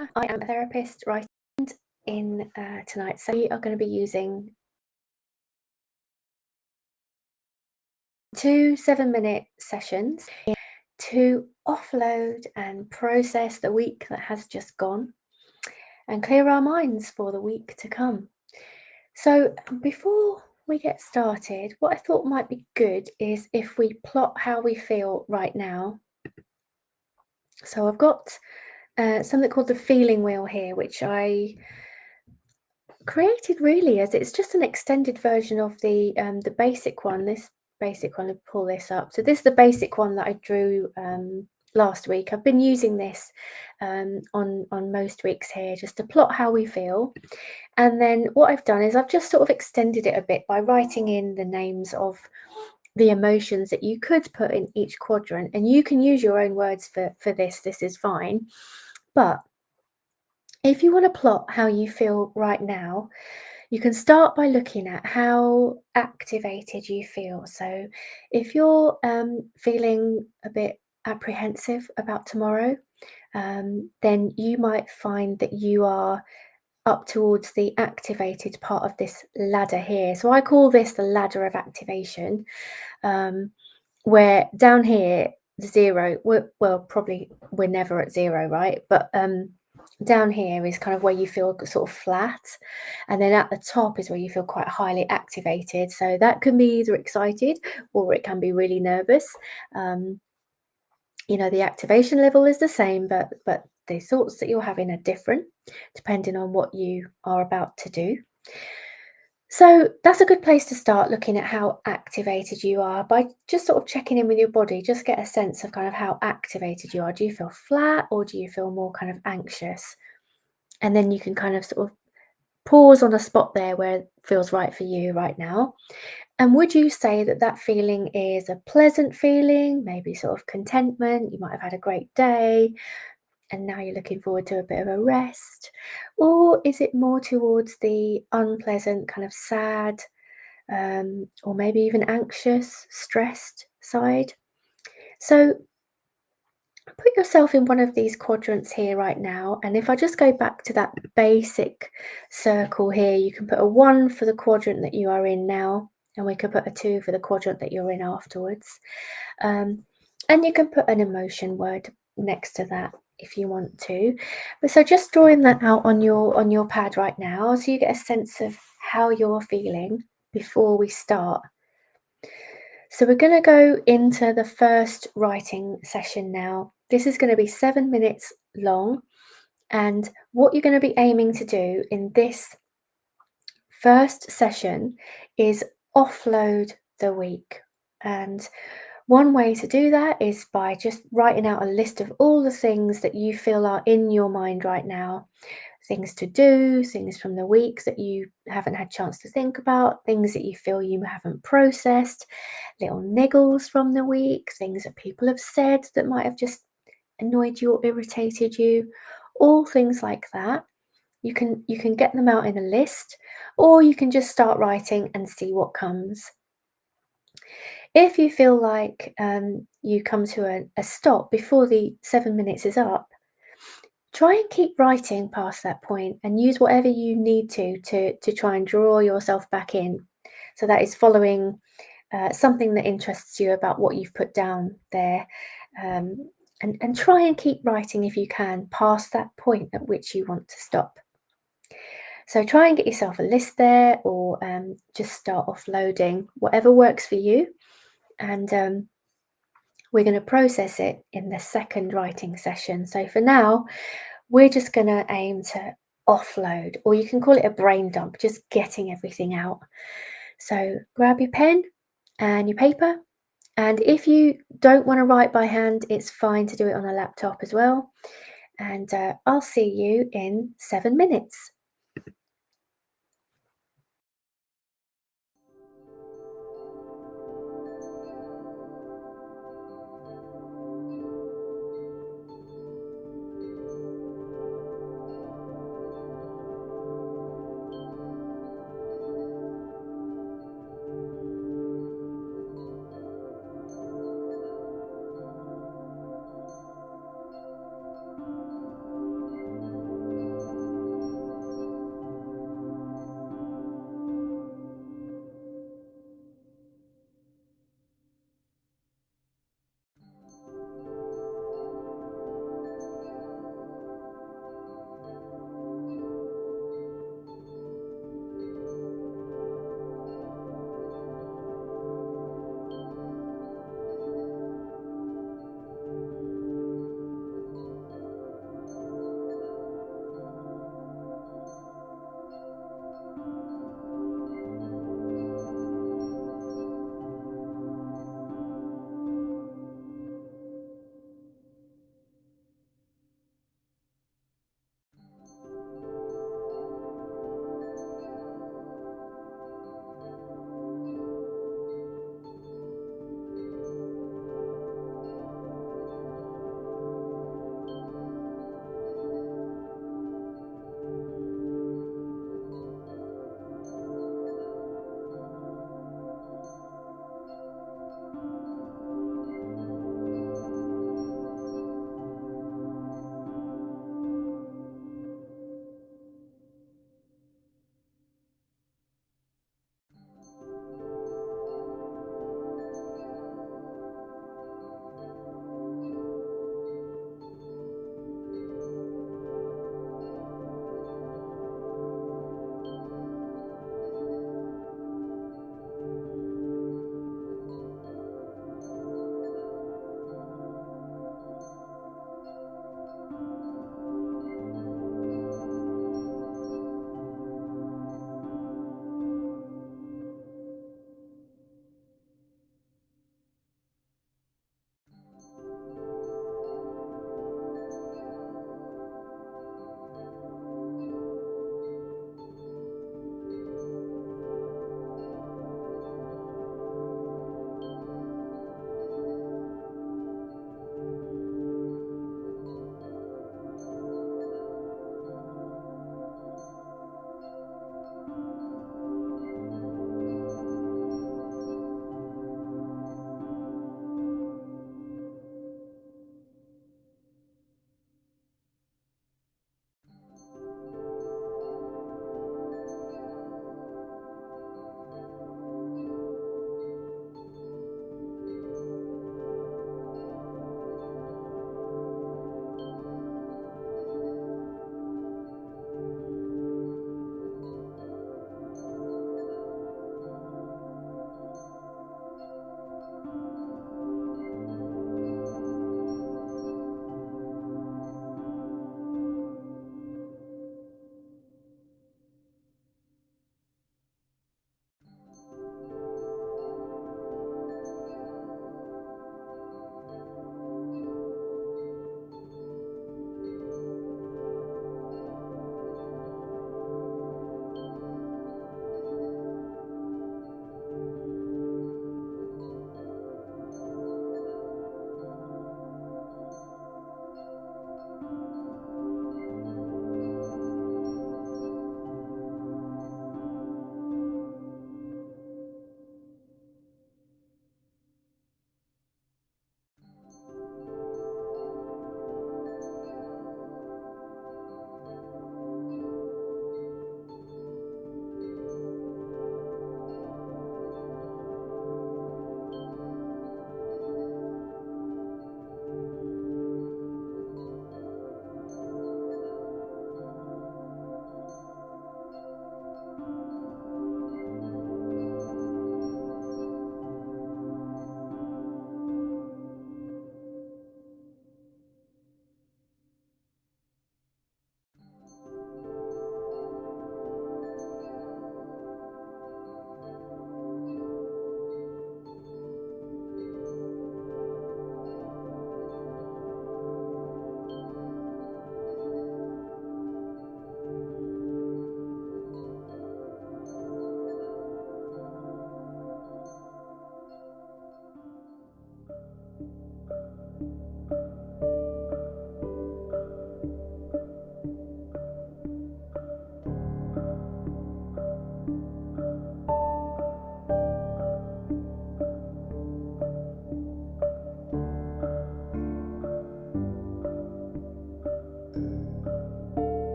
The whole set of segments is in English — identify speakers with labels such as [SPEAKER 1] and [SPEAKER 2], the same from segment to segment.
[SPEAKER 1] I am a therapist writing in tonight. So we are going to be using 2 7-minute sessions to offload and process the week that has just gone and clear our minds for the week to come. So before we get started, what I thought might be good is if we plot how we feel right now. So I've got something called the feeling wheel here, which I created really as it's just an extended version of the basic one. This basic one, I'll pull this up. So this is the basic one that I drew last week. I've been using this on most weeks here just to plot how we feel. And then what I've done is I've just sort of extended it a bit by writing in the names of the emotions that you could put in each quadrant. And you can use your own words for this. This is fine. But if you want to plot how you feel right now, you can start by looking at how activated you feel. So if you're feeling a bit apprehensive about tomorrow, then you might find that you are up towards the activated part of this ladder here. So I call this the ladder of activation, where down here, zero, well, probably we're never at zero, right? But down here is kind of where you feel sort of flat, and then at the top is where you feel quite highly activated. So that can be either excited or it can be really nervous. The activation level is the same, but the thoughts that you're having are different depending on what you are about to do. So that's a good place to start looking at how activated you are by just sort of checking in with your body. Just get a sense of kind of how activated you are. Do you feel flat or do you feel more kind of anxious? And then you can kind of sort of pause on a spot there where it feels right for you right now. And would you say that that feeling is a pleasant feeling, maybe sort of contentment? You might have had a great day and now you're looking forward to a bit of a rest. Or is it more towards the unpleasant, kind of sad, or maybe even anxious, stressed side? So put yourself in one of these quadrants here right now. And if I just go back to that basic circle here, you can put a 1 for the quadrant that you are in now, and we could put a 2 for the quadrant that you're in afterwards. And you can put an emotion word next to that if you want to. But so just drawing that out on your pad right now, so you get a sense of how you're feeling before we start. So we're going to go into the first writing session now. This is going to be 7 minutes long. And what you're going to be aiming to do in this first session is offload the week. And one way to do that is by just writing out a list of all the things that you feel are in your mind right now. Things to do, things from the week that you haven't had chance to think about, things that you feel you haven't processed, little niggles from the week, things that people have said that might have just annoyed you or irritated you, all things like that. You can get them out in a list, or you can just start writing and see what comes. If you feel like you come to a stop before the 7 minutes is up, try and keep writing past that point and use whatever you need to try and draw yourself back in. So that is following something that interests you about what you've put down there. And try and keep writing if you can past that point at which you want to stop. So try and get yourself a list there, or just start offloading, whatever works for you. And we're going to process it in the second writing session. So for now, we're just going to aim to offload, or you can call it a brain dump, just getting everything out. So grab your pen and your paper. And if you don't want to write by hand, it's fine to do it on a laptop as well. And I'll see you in 7 minutes.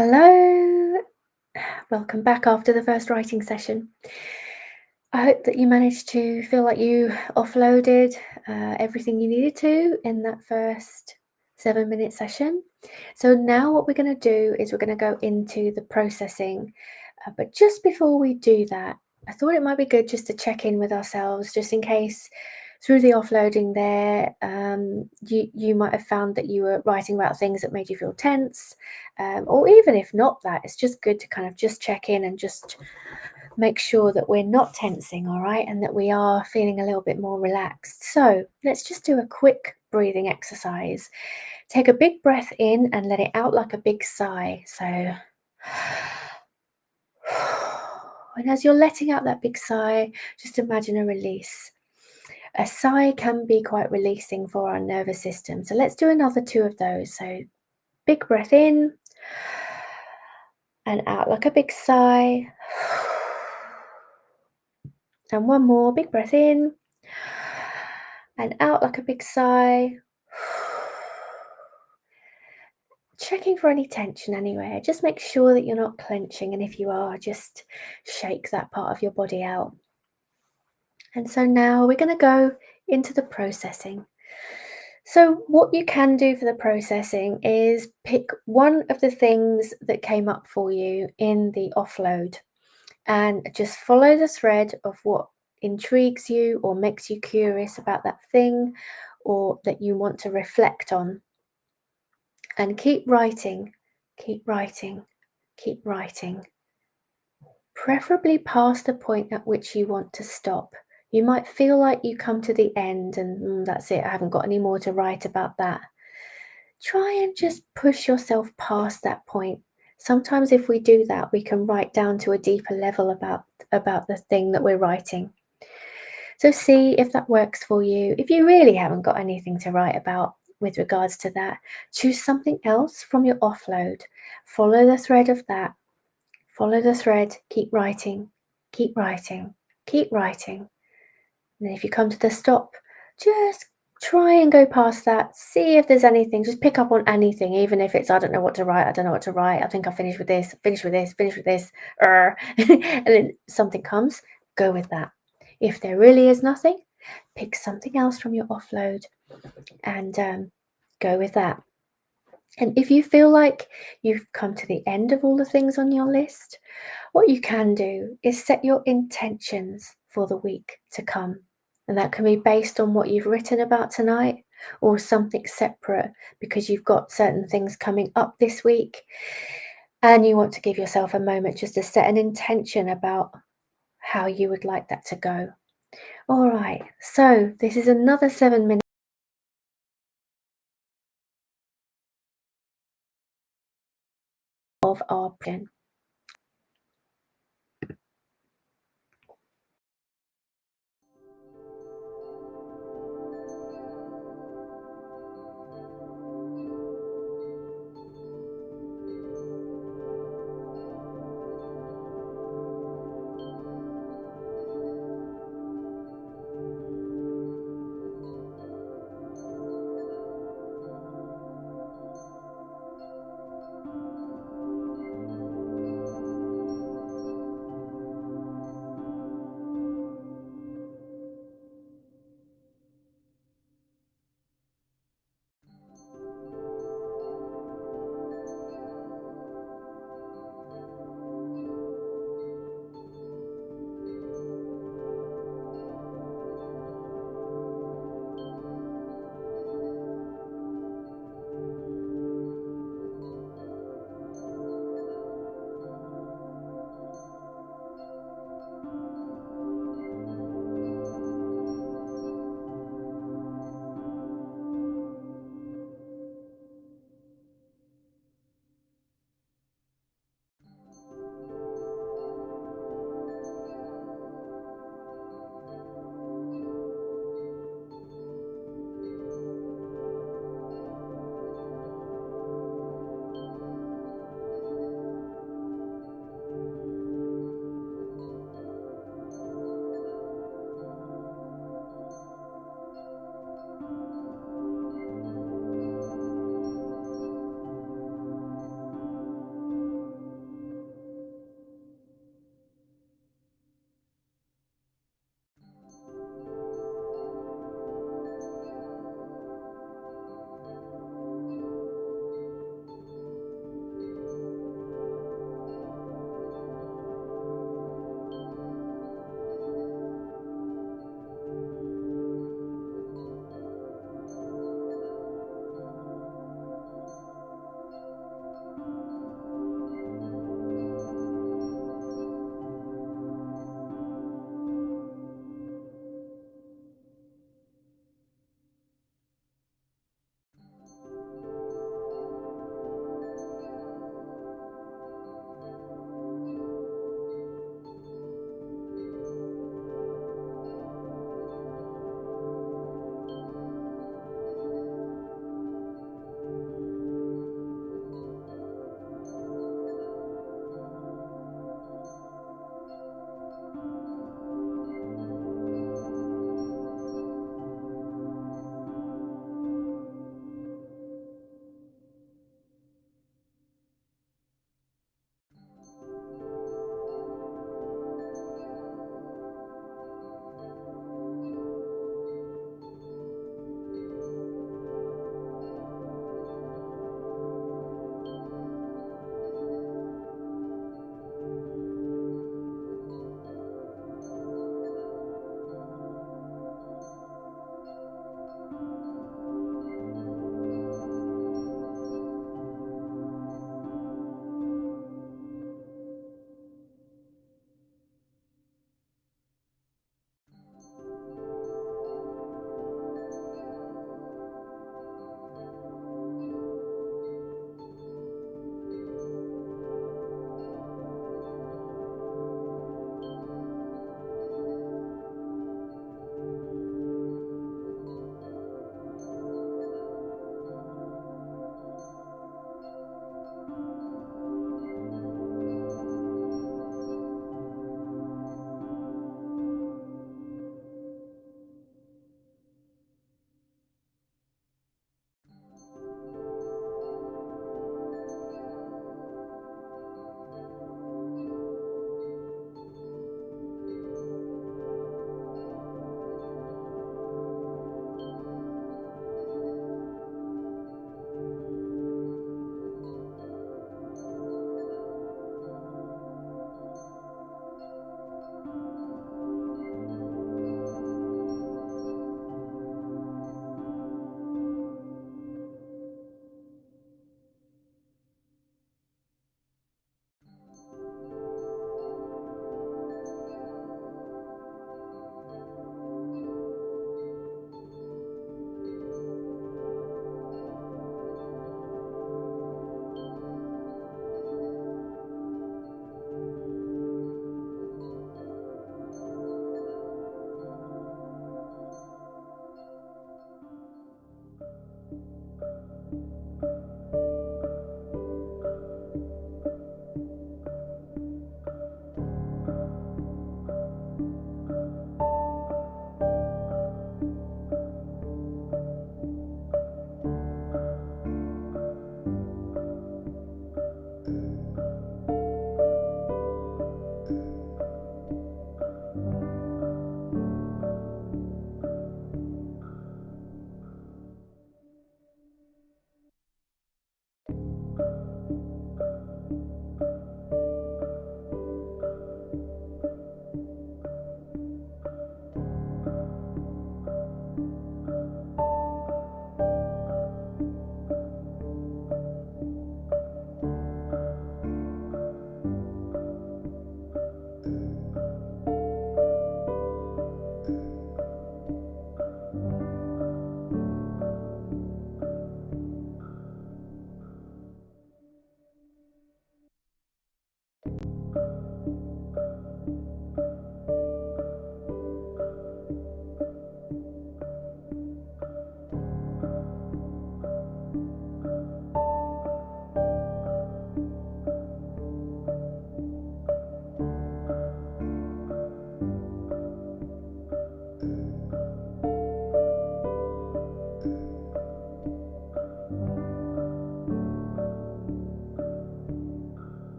[SPEAKER 1] Hello, welcome back after the first writing session. I hope that you managed to feel like you offloaded everything you needed to in that first 7-minute session. So now what we're going to do is we're going to go into the processing. But just before we do that, I thought it might be good just to check in with ourselves, just in case through the offloading there, you might have found that you were writing about things that made you feel tense, or even if not that, it's just good to kind of just check in and just make sure that we're not tensing, all right, and that we are feeling a little bit more relaxed. So let's just do a quick breathing exercise. Take a big breath in and let it out like a big sigh. So, and as you're letting out that big sigh, just imagine a release. A sigh can be quite releasing for our nervous system. So let's do another 2 of those. So big breath in and out like a big sigh. And one more, big breath in and out like a big sigh. Checking for any tension anywhere. Just make sure that you're not clenching, and if you are, just shake that part of your body out. And so now we're going to go into the processing. So what you can do for the processing is pick one of the things that came up for you in the offload and just follow the thread of what intrigues you or makes you curious about that thing or that you want to reflect on. And keep writing, keep writing, keep writing. Preferably past the point at which you want to stop. You might feel like you come to the end and that's it, I haven't got any more to write about that. Try and just push yourself past that point. Sometimes if we do that, we can write down to a deeper level about the thing that we're writing. So see if that works for you. If you really haven't got anything to write about with regards to that, choose something else from your offload. Follow the thread of that. Follow the thread, keep writing, keep writing, keep writing. And then if you come to the stop, just try and go past that. See if there's anything. Just pick up on anything, even if it's, I don't know what to write. I don't know what to write. I think I'll finish with this, finish with this, finish with this. And then something comes, go with that. If there really is nothing, pick something else from your offload and go with that. And if you feel like you've come to the end of all the things on your list, what you can do is set your intentions for the week to come. And that can be based on what you've written about tonight or something separate because you've got certain things coming up this week and you want to give yourself a moment just to set an intention about how you would like that to go. All right, so this is another 7 minutes of our plan.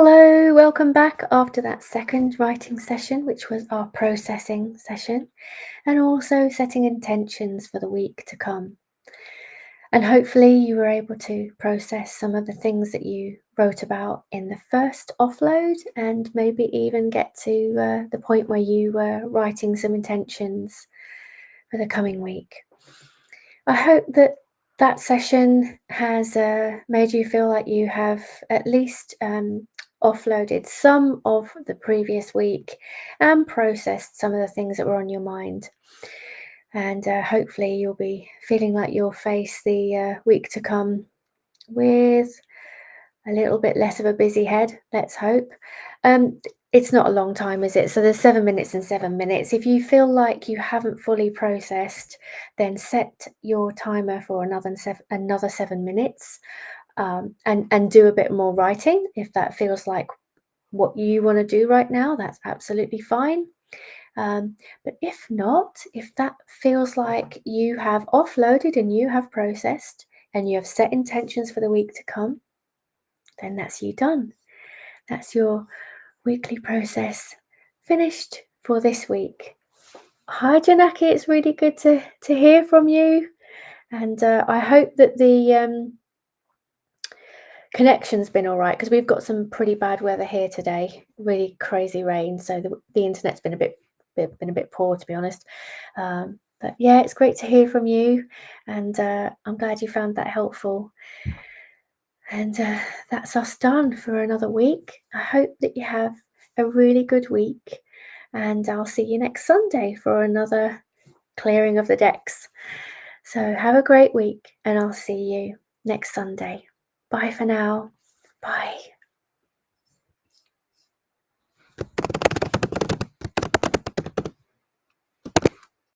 [SPEAKER 1] Hello, welcome back after that second writing session, which was our processing session, and also setting intentions for the week to come. And hopefully, you were able to process some of the things that you wrote about in the first offload, and maybe even get to the point where you were writing some intentions for the coming week. I hope that that session has made you feel like you have at least offloaded some of the previous week and processed some of the things that were on your mind. And hopefully, you'll be feeling like you'll face the week to come with a little bit less of a busy head, let's hope. Um, it's not a long time, is it? So there's 7 minutes and 7 minutes. If you feel like you haven't fully processed, then set your timer for another 7 minutes, and do a bit more writing. If that feels like what you want to do right now, that's absolutely fine. But if not, if that feels like you have offloaded and you have processed and you have set intentions for the week to come, then that's you done. That's your weekly process finished for this week. Hi, Janaki. It's really good to hear from you. And I hope that the connection's been all right, because we've got some pretty bad weather here today, really crazy rain. So the internet's been a bit poor, to be honest. But yeah, it's great to hear from you. And I'm glad you found that helpful. And that's us done for another week. I hope that you have a really good week, and I'll see you next Sunday for another clearing of the decks. So have a great week, and I'll see you next Sunday. Bye for now. Bye.